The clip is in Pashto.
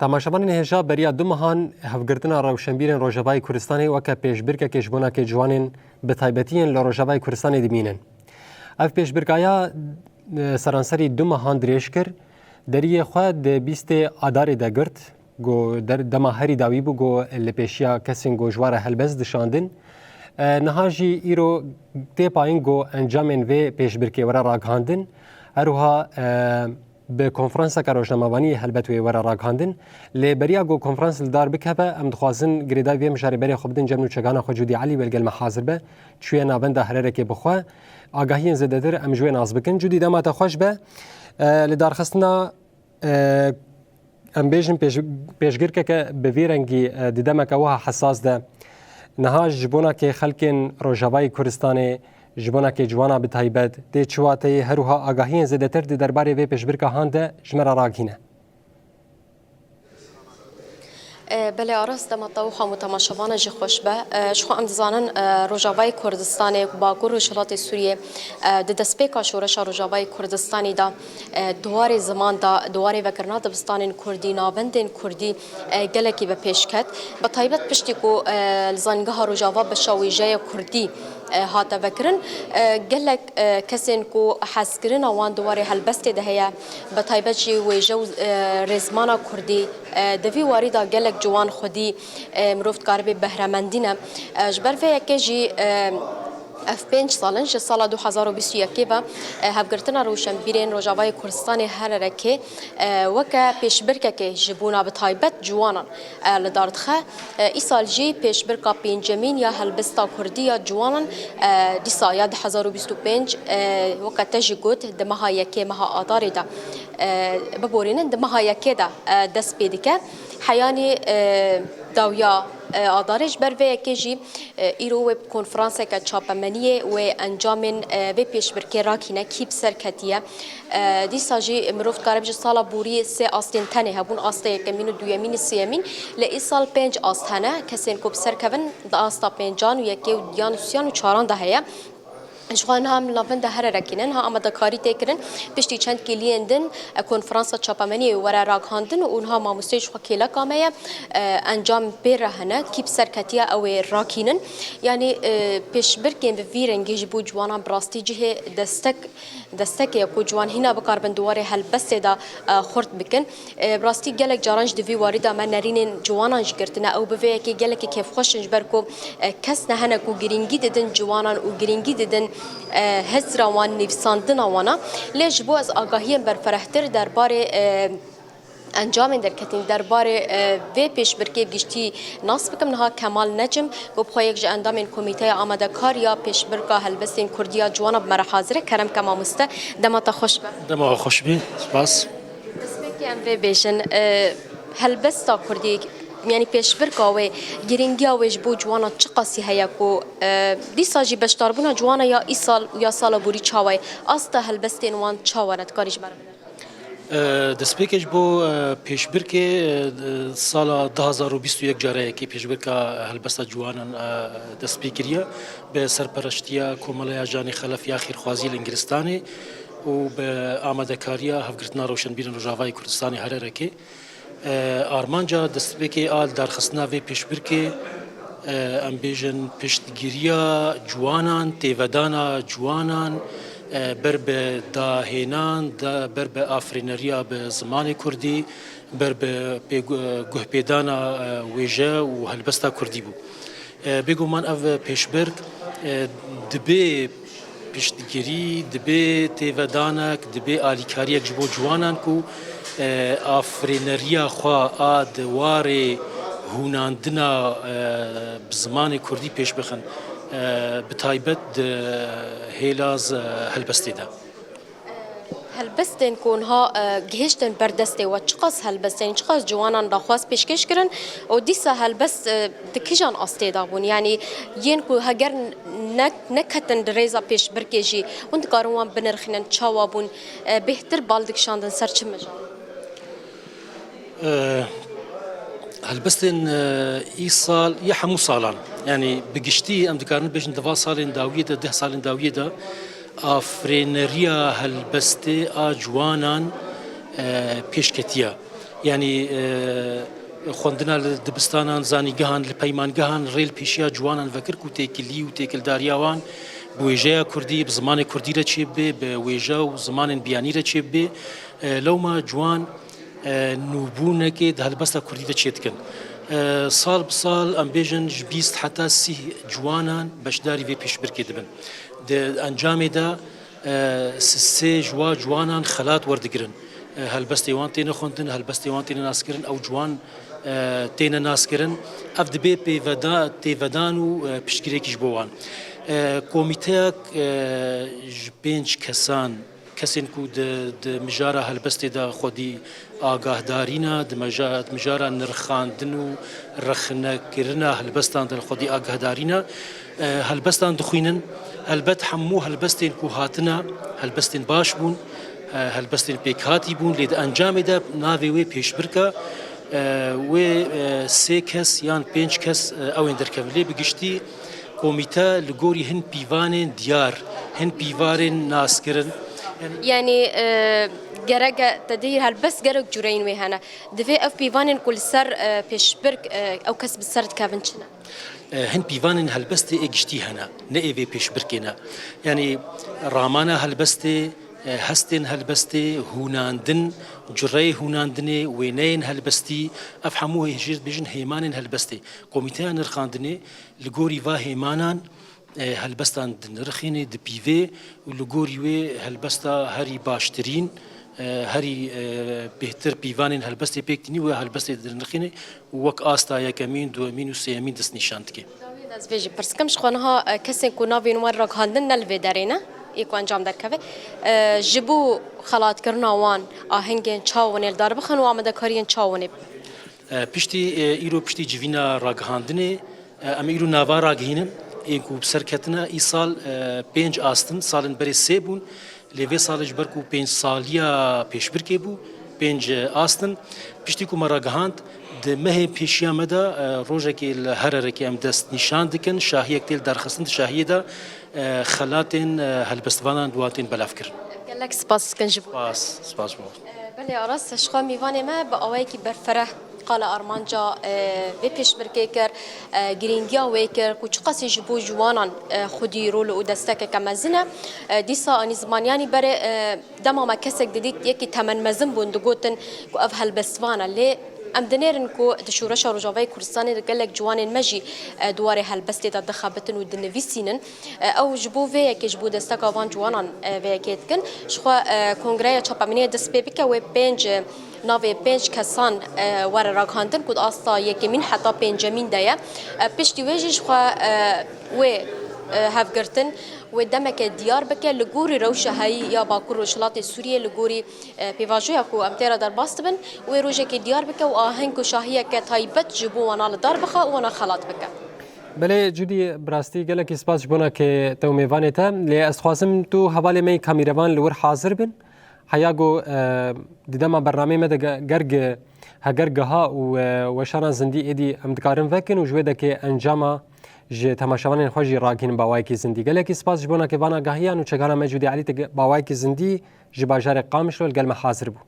تماشاوان هجا بریا دو مهان هفگرتنا روشنبیرن روجاوای کوردستانی وکا پیشبرکه کشبونا که جوانن به تایبەتیان لە ڕۆژاوای کوردستانی دمینن. اف پیشبرکایا سرانسری دو مهان درێژ کرد دەریە خوا د بیست ئادارێ دەگرت گو در دما هەری داوی بوو گو لە پێشیا کەسین گۆژوارە هەلبەست دشاندن نەهاژی ئیرۆ تێپاین گو ئەنجامێن vê پێشبرکێوەرە ڕاگەاندن هەروها به کنفرانس که روشنامه‌وانی هلبت و ور راگاندن لبریا گو کنفرانس دار بکبه ام دخوازن گریدا وی مشاری بری خوب دن جمنو چگان خو جودی علی بلگل محاضر به چوی ناوند هرره که بخوا آگاهی زده در ام جوی ناز بکن جودی دما تا خوش به لدار خستنا ام بیجن پیشگیر که به ویرنگی دیدم که وها حساس ده نهاج جبونا که خلکن روجاوای کوردستان جبونا که جوانا به تایبەت دی چواتی هروها آگاهی زدتر دی درباره وی پیشبرکه هانده جمرا راگینه. بله آراست دم طوخا متماشوانه جی خوش به شخو ام دزانن روجاوای کوردستان باکور شلات سوریه د دسپیکا شورش روجاوای کوردستانی دا دوار زمان دا دوار وکرنا دبستان کوردی ناوندن کوردی گلکی به پیشکت با تایبەت پشتی کو لزانگاه روجاوا به شاویجه کوردی هاتا وکرن گلک کسین کو حسکرین آوان دواره هلبست دهیا به تایبەت جی ویجه رزمانا کوردی دوی واری دا گلک جوان خودی مروفت کاربی بهرمندینه جبر فی که جی اف 5 سالن ج سال 2021 و هفگرتنا روشنبیرین روجاوای کوردستان هر رکه وک پیشبرکه که جبونا به تایبەت جوانان لدارتخه ای سال جی پیشبرکا پنجمین یا هلبستا کوردی یا جوانان دی سال 2025 وک تجی گوت دمها یکه مها آداری دا ببورینن دمها یکه دا دست پیدکه حیانی داویا آدارش بر وی که جی ایرو وب کنفرانس که چاپمنیه و انجامن و پیشبرکه راکینه کیپ سرکتیه دی ساجی مروفت کارب جو سالا بوری سه آستین تنه هبون آسته یکمین و دویمین سیمین لی سال 5 آستانه کسین کوب سرکون دا آستا 5 و یکی و دیان و سیان و چاران ده هیا جوان هم لابند هر رکینن ها آماده کاری تکرن پشتی چند کلیندن کنفرانس چاپمنی ورا راگاندن و اونها ماموستیش خکیلا کامه انجام برهنه کیپ سرکتیه او راکینن یعنی پیشبرکن به ویرنگیج بو جوانا براستی جه دستک یا کو جوان هینا بکاربن دواره هلبسته دا خورد بکن براستی گلک جارانج دوی وارد من نرینن جوانانج گرتنه او به که گلک کیف خوشنج برکو کس نه هنه کو گرینگی ددن جوانان و گرینگی ددن هزرا وان نفساندن وانا لیش بو از آگاهی برفرهتر درباره انجام درکتین درباره و پیشبرکه گشتی ناس بکم نها کمال نجم و بخواه یک اندام کمیته آماده کار یا پیشبرکه هلبستین کردیا جوانا بمره حاضره کرم کما مسته دماتا خوش به دماغ خوش بی سپاس دسمه ام و بیشن هلبستا کردی یعنی پیشبرکه و گرینگی ویج بو جوانا چه قاسی هیا کو دی ساجی بشتار بونا جوانا یا ای سال یا سال بوری چاوی آستا هلبستین وان چاورد کاریش برای دسپیکش بو پیشبرکه سال 2021 جاره که پیشبرکه هلبستا جوانان دسپیکریه به سرپرشتیا کوملای جانی خلفی آخر خوازی انگلستانی و به آماده کاریا هفگرتنا روشنبیرن روجاوای کوردستانی هر رکی آرمانجا دستبکی آل درخستنا و پیشبرکه ام بیژن پشتگیریا جوانان تیودانا جوانان بر به داهینان بر به آفرینریا به زمان کردی بر به گوه پیدانا ویژه و هلبستا کردی بو بگو من او پیشبرک دبی پشتگیری دبی تیودانک دبی آلیکاریک جبو جوانان کو آفرینریا خوا آدوار هوناندنا بزمان کردی پیش بخن بتایبەت هیلاز هلبستی ده هلبستن کونها گهشتن بردسته و چقاس هلبستن چقاس جوانان داخواست پیشکش کرن و دیسا هلبست دکیجان آسته دابون یعنی ین کو هگر نکتن دریزا پیش برکیجی وند کاروان بنرخینن چاوابون بهتر بالدکشاندن سرچم مجال هلبستن ای سال یا همو سالان یعنی بگشتی ام دکارن بجن 2 سالین داویه ده 10 سالین داویه ده آفرینریا هلبسته آجوانان پیشکتیه يعني خوندنا لدبستانان زانیگەهان لە پەیمانگەهان ڕێل پێشیا جوانان ڤەکرد و تێکیلی و تێکلداریاوان بوێژەیە کوردی بە زمانی کوردی رە چێ بێ بە وێژە و زمانên بیانی رە چێ بێ لەوما جوان نوبوونەکێ هەلبەستە کوردی دە چێتکن ساڵ بساڵ ئەم بێژن ji 20 حتا 30 جوانان بەشداری vê pêşbirkê dibin ئەنجامێدا سێ جوانان خەلات وەرdigirin هەلبەستێ وان تێنە خوندن هەلبەستێ وان تێنە ناسکردن ئەو جوان تێنە ناسکردن ئەف دەبێ تێڤەدان و پشتگیرێکیش بۆ وان کۆمیتەیەک ji 5 کەسان کەسێن ku di mijara helbestê de xwedî agahdariina di mijara nirxandin û rexnekirina helbestan de xwedî agahdariina helbestan dixwînin helbet hemû helbestên ku hatina helbestên baş bûn helbestên pêkhatî bûn lê di encamê de navê wê pêşbirka wê sê kes yan 5 kes ew ên derkevin lê bi giştî komîte li gorî hin pîvanên diyar hin pîvarên naskirin يعني جرج تدير هالبس جرج جرين وهنا دفي اف بيفانن كل سر بيشبرك او كسب السرد كافنشنا هن بيفانن هالبستي اجتي هنا نئفي بيشبركنا يعني رامانا هالبستي هستن هالبستي هوناندن جري هوناندني وينين هالبستي افهموه هجير بيجن هيمانن هالبستي كوميتان الخاندني لغوري فا هيمانان هەلبەستان نرخینێ di pîvê û li gorî wê helbesta herî baştirîn herî bêhtir pîvanên helbestê pêk tînî wê helbestê dinirxîne û wek asta yekemîn duemîn û sêyemîn dest nîşan dike. Ez vêjî pirskim ji xwe kesên ku navên wan re gihandin ne li vê derê ne êku encam derkeve ji bo xelatkirina wan ahengên çawan ê darbixin û amadekariyên çawan ê piştî îro piştî civîna ragihandinê em îro nava ragihînin اینکو بسرکتنا ای سال 5 آستن سالن بری سه بون لیوی سالش برکو 5 سالیا پیشبرکی بو 5 آستن پشتی کو مراگهاند د مه پیشیا مدا روزه کې هر رکی ام دست نشان دکن شاهی اکتل درخصند شاهی دا خلاتن هلبستوانان دواتین بلافکر گلک سپاس کنجب سپاس بو بله آراس شخوا میوان ما با آوایی که برفره قال أرمانجا بيش بركيكر جرينجيا ويكر كوشقاسي جبو جوانان خدي رول ودستك كمزنة ديسا أني زمانياني بري دما ما كسك ديت يكي تمن مزن بندقوتن كأف هالبسوانا اللي ام دنيرن کو د شورش روجاوی کوردستان دګلک جوانن مجی دواره هلبسته د دخابتن و د نویسینن او جبو وی کی جبو دستا کاوان جوانان وی کېتکن شخو کنگره چاپامینه د سپیبک و 5 ناوی 5 کسان ور راگاندن کود استا یکمین حتی 5 مین دیا پشتی ویجی شخو و هفگرتن و دمک دیار بکه لگوری روشه هایی یا باکور روشلات سوریه لگوری پیواجویا کو امتیرا در باستبن و روشه که دیار بکه و آهنگ و شاهیه که تایبت جبو وانا لدار بخه و وانا خلات بکه بله جودی براستی گلک اسپاس بونا که تو میوانتا لی اسخواسم تو حوالی می کامیروان لور حاضر بن حیاگو دیدما برنامه مده گرگ هگرگها و شانا زندی ایدی امدکارن وکن و جویده که انجامه ج تماشاوان خوشی راگین باوای کی زندگی گله کی سپاس جبونا که وانا گاهیان و چگانا موجودی علی باوای کی زندگی ج باجار قامش رو گل حاضر بو